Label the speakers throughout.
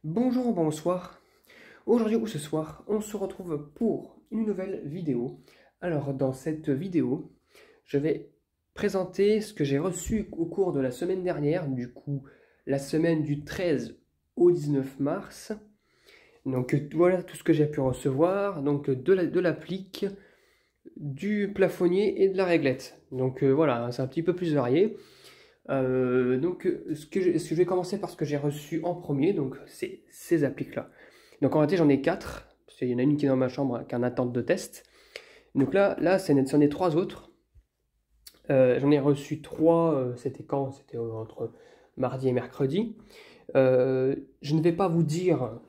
Speaker 1: Bonjour, bonsoir. Aujourd'hui ou ce soir, on se retrouve pour une nouvelle vidéo. Alors, dans cette vidéo, je vais présenter ce que j'ai reçu au cours de la semaine dernière, du coup, la semaine du 13 au 19 mars. Donc, voilà tout ce que j'ai pu recevoir, donc de l'applique, du plafonnier et de la réglette. Donc, voilà, c'est un petit peu plus varié. Je vais commencer par ce que j'ai reçu en premier, donc c'est ces appliques-là. Donc en réalité, j'en ai 4, parce qu'il y en a une qui est dans ma chambre, qui est en attente de test. Donc là c'en est 3 autres. J'en ai reçu 3, c'était quand? C'était entre mardi et mercredi. Je ne vais pas vous dire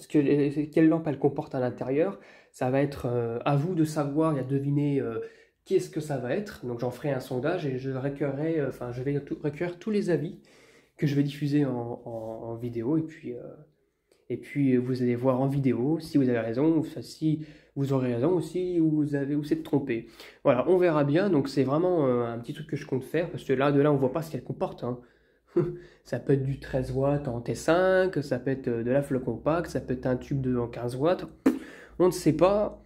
Speaker 1: quelle lampe elle comporte à l'intérieur. Ça va être à vous de savoir et à deviner qu'est-ce que ça va être. Donc j'en ferai un sondage et je vais recueillir tous les avis que je vais diffuser en vidéo. Et puis vous allez voir en vidéo si vous avez raison, ou si vous aurez raison, ou si vous êtes trompé. Voilà, on verra bien. Donc c'est vraiment un petit truc que je compte faire, parce que là, de là, on voit pas ce qu'elle comporte, hein. Ça peut être du 13 watts en T5, ça peut être de la flotte compacte, ça peut être un tube de 15 watts. On ne sait pas,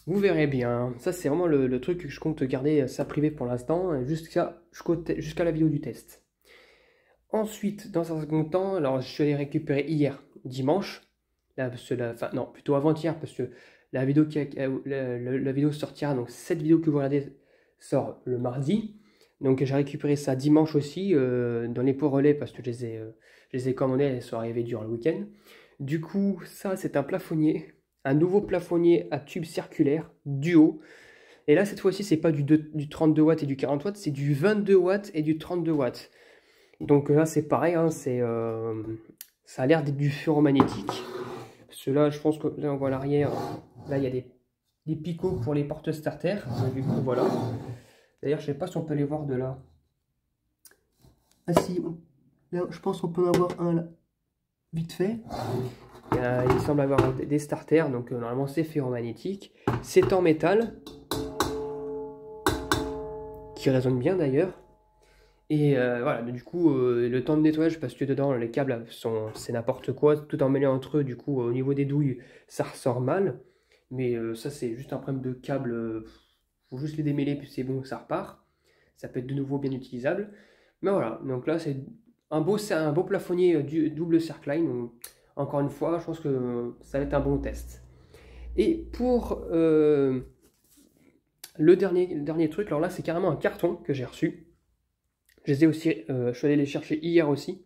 Speaker 1: vous verrez bien. Ça, c'est vraiment le truc que je compte garder ça privé pour l'instant, jusqu'à la vidéo du test. Ensuite, dans un second temps, alors je suis allé récupérer hier, dimanche, là, non, plutôt avant-hier, parce que la vidéo, la vidéo sortira, donc cette vidéo que vous regardez sort le mardi. Donc j'ai récupéré ça dimanche aussi, dans les pots relais, parce que je les ai commandés, elles sont arrivées durant le week-end. Du coup, ça c'est un plafonnier, un nouveau plafonnier à tube circulaire, duo. Et là, cette fois-ci, c'est pas du 32 watts et du 40 watts, c'est du 22 watts et du 32 watts. Donc là, c'est pareil, hein, ça a l'air d'être du ferromagnétique. Parce que là, je pense que là, on voit l'arrière, là, il y a des picots pour les portes starter. Du coup, voilà. D'ailleurs, je sais pas si on peut les voir de là. Ah si, là, je pense qu'on peut en avoir un là, vite fait. Il semble avoir des starters, donc normalement c'est ferromagnétique. C'est en métal, qui résonne bien d'ailleurs. Et voilà, du coup, le temps de nettoyage, parce que dedans, les câbles, c'est n'importe quoi, tout emmêlé entre eux, du coup, au niveau des douilles, ça ressort mal. Mais ça, c'est juste un problème de câble. Faut juste les démêler, puis c'est bon, ça repart. Ça peut être de nouveau bien utilisable. Mais voilà, donc là, c'est un beau plafonnier double circline. Donc, encore une fois, je pense que ça va être un bon test. Et pour le dernier truc, alors là, c'est carrément un carton que j'ai reçu. Je suis allé les chercher hier aussi.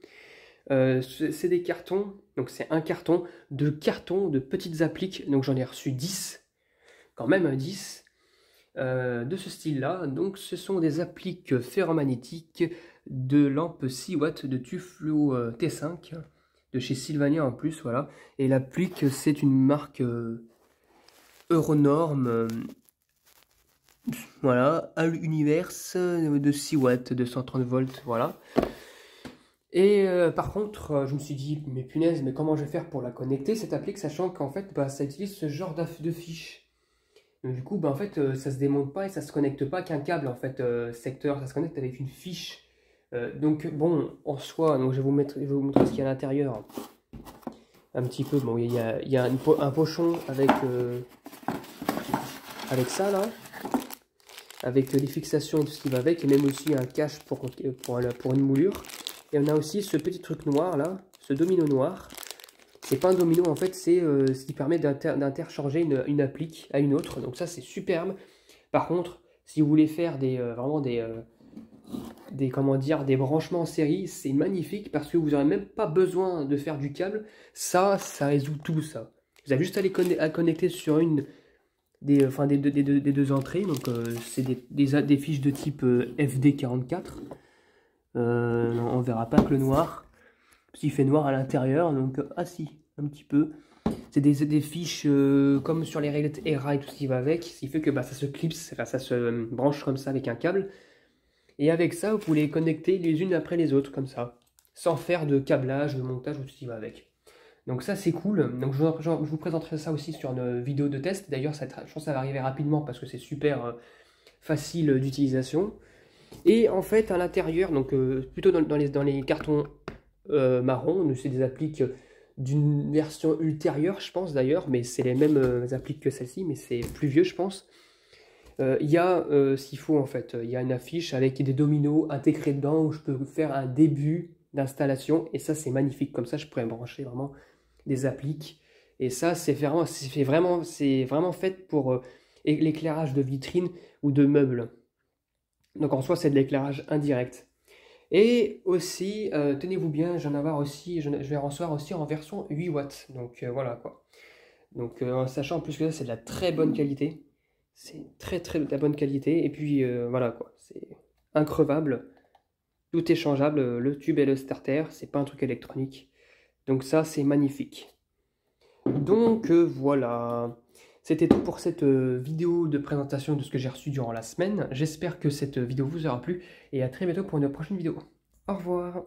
Speaker 1: C'est des cartons, donc c'est un carton de petites appliques. Donc j'en ai reçu 10, quand même 10. De ce style-là. Donc ce sont des appliques ferromagnétiques de lampes 6 watts de Tuflo T5 de chez Sylvania en plus, voilà. Et l'applique, c'est une marque Euronorm, voilà, Universe de 6 watts, de 130 volts, voilà. Et par contre, je me suis dit, mais punaise, mais comment je vais faire pour la connecter, cette applique, sachant qu'en fait, ça utilise ce genre de fiches. Donc, du coup, en fait, ça se démonte pas et ça se connecte pas qu'un câble, en fait, secteur, ça se connecte avec une fiche. Donc, bon, en soi, donc je vais vous montrer ce qu'il y a à l'intérieur. Un petit peu, bon, il y a un pochon avec ça, là. Avec les fixations de ce qui va avec, et même aussi un cache pour une moulure. Et on a aussi ce petit truc noir, là, ce domino noir. C'est pas un domino, en fait, c'est ce qui permet d'interchanger une applique à une autre. Donc ça, c'est superbe. Par contre, si vous voulez faire vraiment des branchements en série, c'est magnifique parce que vous n'aurez même pas besoin de faire du câble. Ça résout tout ça. Vous avez juste à connecter sur des deux entrées. Donc c'est des fiches de type FD44. On verra pas que le noir. S'il fait noir à l'intérieur, donc ah si, un petit peu. C'est des fiches comme sur les réglettes ERA et tout ce qui va avec, ce qui fait que ça se clipse, enfin, ça se branche comme ça avec un câble. Et avec ça, vous pouvez les connecter les unes après les autres, comme ça, sans faire de câblage, de montage ou tout ce qui va avec. Donc ça, c'est cool. Donc je vous présenterai ça aussi sur une vidéo de test. D'ailleurs, je pense que ça va arriver rapidement parce que c'est super facile d'utilisation. Et en fait, à l'intérieur, donc plutôt dans les cartons marron, c'est des appliques d'une version ultérieure, je pense d'ailleurs, mais c'est les mêmes appliques que celle-ci, mais c'est plus vieux, je pense. Il y a s'il faut en fait, il y a une affiche avec des dominos intégrés dedans où je peux faire un début d'installation et ça c'est magnifique. Comme ça, je pourrais brancher vraiment des appliques et ça c'est vraiment fait pour l'éclairage de vitrine ou de meubles. Donc en soi, c'est de l'éclairage indirect. Et aussi, tenez-vous bien, je vais en recevoir aussi en version 8 watts. Donc voilà quoi. Donc en sachant en plus que ça c'est de la très bonne qualité. C'est très de la bonne qualité. Et puis voilà quoi. C'est increvable. Tout est changeable. Le tube et le starter. C'est pas un truc électronique. Donc ça c'est magnifique. Donc voilà. C'était tout pour cette vidéo de présentation de ce que j'ai reçu durant la semaine. J'espère que cette vidéo vous aura plu et à très bientôt pour une prochaine vidéo. Au revoir.